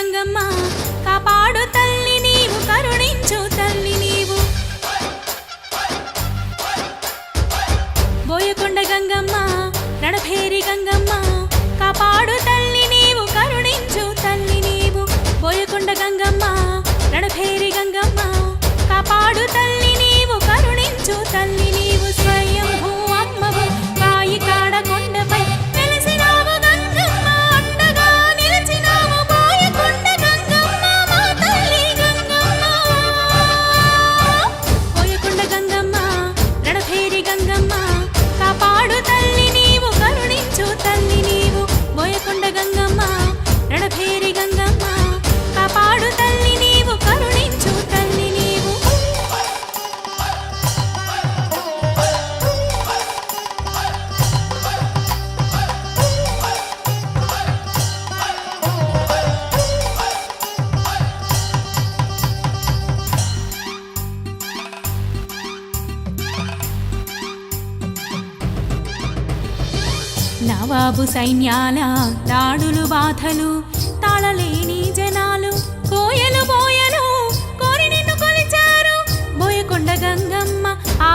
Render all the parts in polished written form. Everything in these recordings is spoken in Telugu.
గంగమ్మ కాపాడు తల్లి నీవు కరుణించు తల్లి నీవు బోయకొండ గంగమ్మ రణభేరి గంగమ్మ కాపాడు తల్లి నీవు కరుణించు తల్లి నీవు బోయకొండ గంగమ్మ రణభేరి గంగమ్మ కాపాడు తల్లి నీవు కరుణించు తల్లి నీవు స్వయంభూ అమ్మవు కాయి కాడ కొండపై వెలసినావు గంగమ్మ అండగా నిలిచినావు బోయకొండ గంగమ్మ మా తల్లి గంగమ్మ బోయకొండ గంగమ్మ రణభేరి గంగమ్మ కాపాడు తల్లి నీవు కరుణించు తల్లి నీవు బోయకొండ గంగమ్మ రణభేరి గంగమ్మ కాపాడు తల్లి నీవు కరుణించు తల్లి నీవు నవాబు సైన్యాల దాడులు బాధలు తాళలేని జనాలు కోయలు బోయలు కోరి నిన్ను కొలిచారు బోయకొండ గంగమ్మ ఆ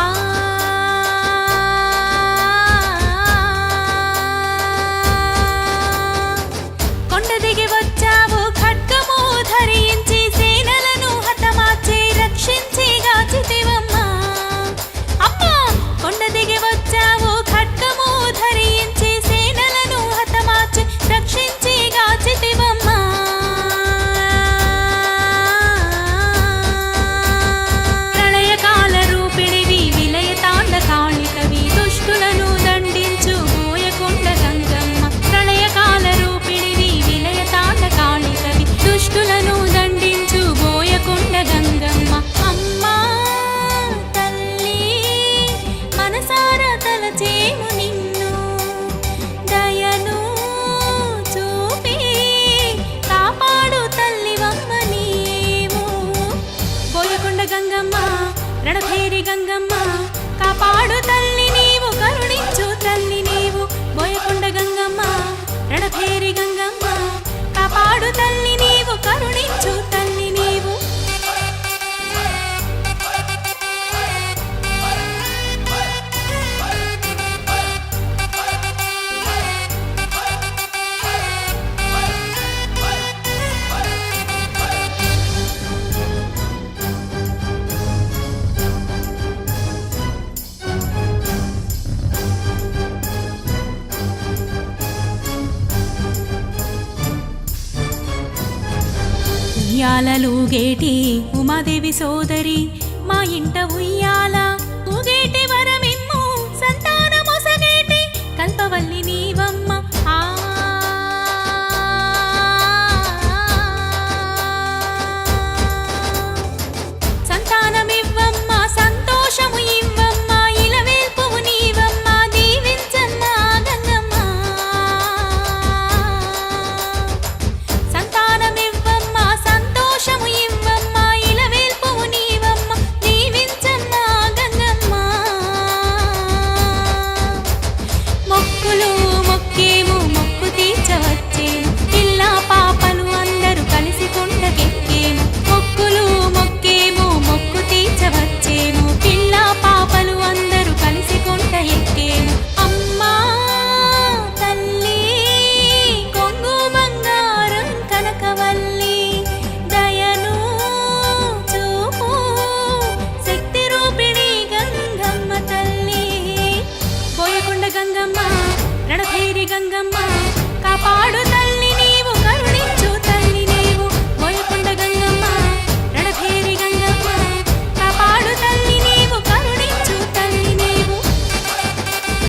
కొండ దిగి వచ్చావు ఖడ్గము ధరించి సేనలను హతమార్చి రక్షించి గాచితివమ్మా అమ్మా కొండ దిగి వచ్చావు ఖడ్గము ధరించి సేనలను హతమార్చి రక్షించి గాచితివమ్మా ప్రళయకాల రూపిణివి విలయ తాండకాళికవి దుష్టులను దండించు బోయకొండ గంగమ్మ ప్రళయకాల రూపిణివి విలయ తాండకాళికవి దుష్టులను దండించు బోయకొండ గంగమ్మ అమ్మా తల్లి మనసారా తలచేము నిన్ను దయను చూపి కాపాడు తల్లివమ్మ నీవు బోయకొండ గంగమ్మ రణభేరి గంగమ్మ కాపాడు తల్లి నీవు కరుణించు తల్లి నీవు బోయకొండ గంగమ్మ రణభేరి గంగమ్మ కాపాడు తల్లి నీవు కరుణించు తల్లి నీవు ఉయ్యాలలుగేటి ఉమాదేవి సోదరి మా ఇంట ఉయ్యాల ఊగేటి వరమిమ్ము సంతానమొసగేటి కల్పవల్లి నీవమ్మ ఆ సంతానమివ్వమ్మ సంతోషము ఇవ్వమ్మ ఇలవేల్పువు నీవమ్మ దీవించమ్మ గంగమ్మ సంతానమివ్వమ్మ సంతోషము ఇవ్వమ్మ ఇలవేల్పువు నీవమ్మ దీవించమ్మ గంగమ్మ మొక్కులు మొక్కేము మొక్కు తీర్చవచ్చేము పిల్లా పాపలు అందరూ కలిసి కొండకెక్కేము మొక్కులు మొక్కేము మొక్కు తీర్చవచ్చేము పిల్లా పాపలు అందరూ కలిసి కొండ ఎక్కేము అమ్మా తల్లి కొంగు బంగారం కనకవల్లి దయను చూపు శక్తి రూపిణి గంగమ్మ తల్లి బోయకొండ గంగమ్మ రణభేరి గంగమ్మ